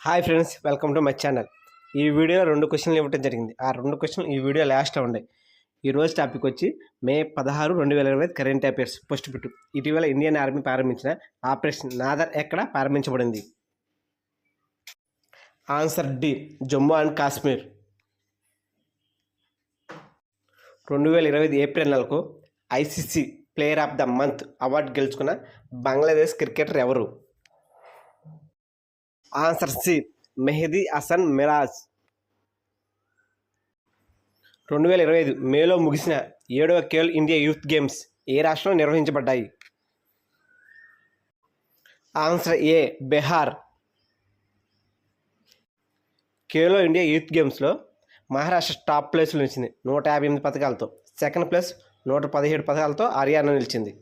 Hi friends, welcome to my channel. ఈ వీడియోలో 2 క్వశ్చన్లు ఇవ్వడం జరిగింది. ఆ 2 క్వశ్చన్లు ఈ వీడియో లాస్ట్లో ఉన్నాయి. ఈరోజు టాపిక్ వచ్చి May 16, 2025 current affairs first bit. ఇటీవల ఇండియన్ ఆర్మీ ప్రారంభించిన ఆపరేషన్ నాదర్ ఎక్కడ ప్రారంభించబడింది? Answer D, Jammu and Kashmir. 2025 April నెలకు ICC player of the month award గెలుచుకున్న బంగ్లాదేశ్ క్రికెటర్ ఎవరు? Answer C, Mehidy Hasan Miraz. 2025 మేలో ముగిసిన 7వ ఖేలో ఇండియా యూత్ గేమ్స్ ఏ రాష్ట్రంలో నిర్వహించబడ్డాయి? Answer A, Bihar. Khelo India youth గేమ్స్లో మహారాష్ట్ర టాప్ ప్లేస్లో నిలిచింది 158 పథకాలతో. సెకండ్ ప్లేస్ 117 పథకాలతో హర్యానా నిలిచింది.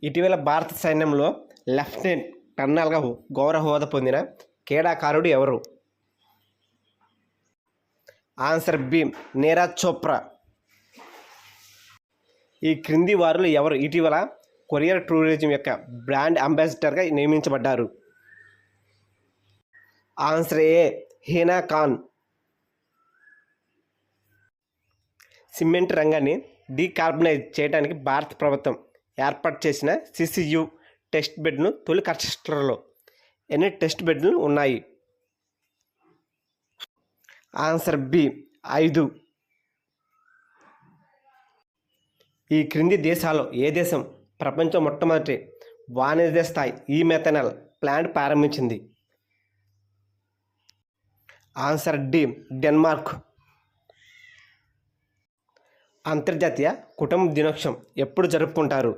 ఇటీవల భారత సైన్యంలో లెఫ్టినెంట్ కర్నల్గా గౌరవ హోదా పొందిన క్రీడాకారుడు ఎవరు? Answer B, Neeraj Chopra. ఈ క్రింది వారిలో ఎవరు ఇటీవల కొరియర్ టూరిజం యొక్క బ్రాండ్ అంబాసిడర్గా నియమించబడ్డారు? Answer A, Hina Khan. Cement రంగాన్ని డీకార్బనైజ్ చేయడానికి భారత ప్రభుత్వం ఏర్పాటు చేసిన సిసియు టెస్ట్ బెడ్ను తొలి కస్టర్లో ఎన్ని టెస్ట్ బెడ్లు ఉన్నాయి? Answer B, 5. ఈ క్రింది దేశాల్లో ఏ దేశం ప్రపంచం మొట్టమొదటి వాణిజ్య స్థాయి ఈ-మెథనాల్ ప్లాంట్ ప్రారంభించింది? Answer D, Denmark. అంతర్జాతీయ కుటుంబ దినోత్సవం ఎప్పుడు జరుపుకుంటారు?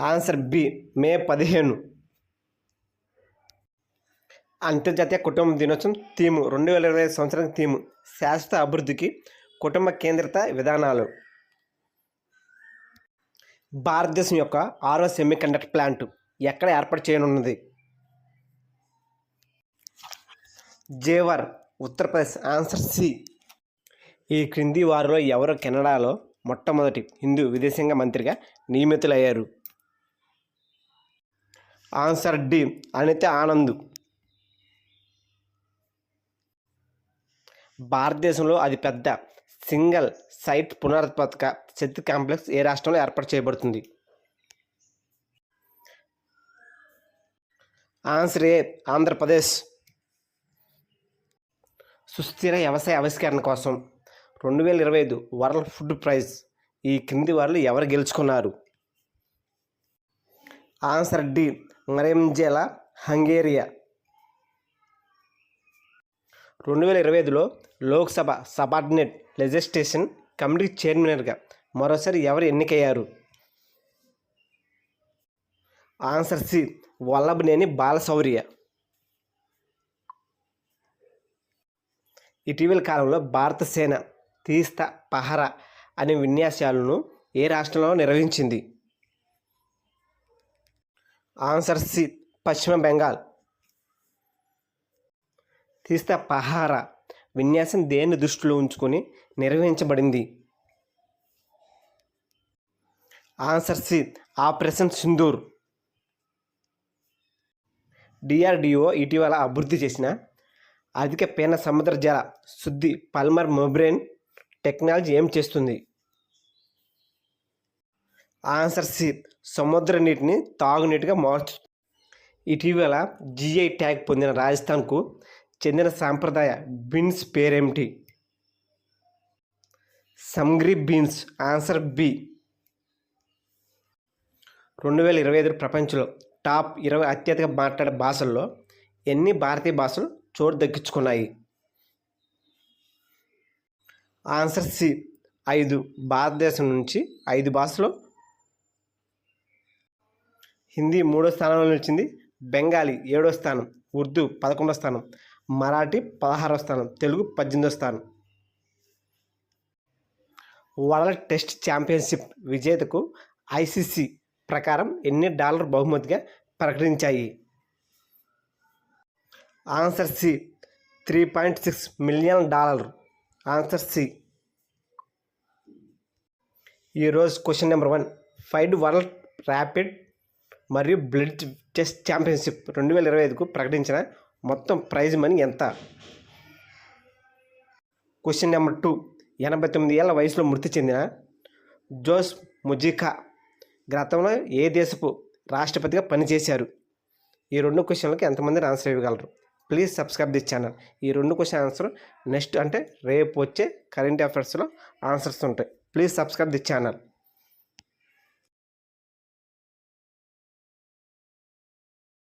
Answer B, May 15. అంతర్జాతీయ కుటుంబ దినోత్సవం థీము 2025 సంవత్సరానికి థీము శాశ్వత అభివృద్ధికి కుటుంబ కేంద్రిత విధానాలు. భారతదేశం యొక్క 6వ సెమీకండక్టర్ ప్లాంట్ ఎక్కడ ఏర్పాటు చేయనున్నది? జేవర్, ఉత్తరప్రదేశ్. Answer C. ఈ క్రింది వారిలో ఎవరు కెనడాలో మొట్టమొదటి హిందూ విదేశాంగ మంత్రిగా నియమితులయ్యారు? Answer D, Anita Anand. భారతదేశంలో అతిపెద్ద సింగిల్ సైట్ పునరుత్పాదక శక్తి కాంప్లెక్స్ ఏ రాష్ట్రంలో ఏర్పాటు చేయబడుతుంది? ఆన్సర్ ఏ, ఆంధ్రప్రదేశ్. సుస్థిర వ్యవసాయ ఆవిష్కరణ కోసం 2025 వరల్డ్ ఫుడ్ ప్రైజ్ ఈ క్రింది వారిలో ఎవరు గెలుచుకున్నారు? ఆన్సర్ డి, మరెంజెలా, హంగేరియా. 2025లో లోక్సభ సబార్డినేట్ లెజిస్లేషన్ కమిటీ చైర్మన్గా మరోసారి ఎవరు ఎన్నికయ్యారు? Answer C, Vallabhaneni Balashowry. ఇటీవల కాలంలో భారత సేన తీస్తా పహరా అనే విన్యాసాలను ఏ రాష్ట్రంలో నిర్వహించింది? ఆన్సర్ సి, పశ్చిమ బెంగాల్. తీస్తా పహారా విన్యాసం దేన్ని దృష్టిలో ఉంచుకొని నిర్వహించబడింది? Answer C, operation Sindoor. DRDO ఇటీవల అభివృద్ధి చేసిన అధిక పీన సముద్ర జల శుద్ధి పాలిమర్ మెబ్రేన్ టెక్నాలజీ ఏం చేస్తుంది? ఆన్సర్ సి, సముద్ర నీటిని తాగునీటిగా మార్చుతుంది. ఇటీవల జిఐ ట్యాగ్ పొందిన రాజస్థాన్కు చెందిన సాంప్రదాయ బీన్స్ పేరేమిటి? సంగ్రీ బీన్స్. Answer B. 2025 ప్రపంచంలో టాప్ 20 అత్యధిక మాట్లాడే భాషల్లో ఎన్ని భారతీయ భాషలు చోటు దక్కించుకున్నాయి? Answer C, 5. భారతదేశం నుంచి 5 భాషలు. హిందీ 3వ స్థానంలో నిలిచింది, బెంగాలీ 7వ స్థానం, ఉర్దూ 11వ స్థానం, మరాఠీ 16వ స్థానం, తెలుగు 18వ స్థానం. వరల్డ్ టెస్ట్ ఛాంపియన్షిప్ విజేతకు ఐసీసీ ప్రకారం ఎన్ని డాలర్ బహుమతిగా ప్రకటించాయి? Answer C, $3.6 million. Answer C. ఈరోజు question number 1, find world rapid మరియు బ్లడ్ చెస్ ఛాంపియన్షిప్ 2025కు ప్రకటించిన మొత్తం ప్రైజ్ మనీ ఎంత? Question number 2. 89 ఏళ్ల వయసులో మృతి చెందిన జోస్ ముజికా గతంలో ఏ దేశపు రాష్ట్రపతిగా పనిచేశారు? ఈ 2 క్వశ్చన్లకి ఎంతమంది ఆన్సర్ ఇవ్వగలరు? Please subscribe this channel. ఈ 2 క్వశ్చన్ ఆన్సర్ నెక్స్ట్ అంటే రేపు వచ్చే కరెంట్ అఫైర్స్లో ఆన్సర్స్ ఉంటాయి. Please subscribe this channel.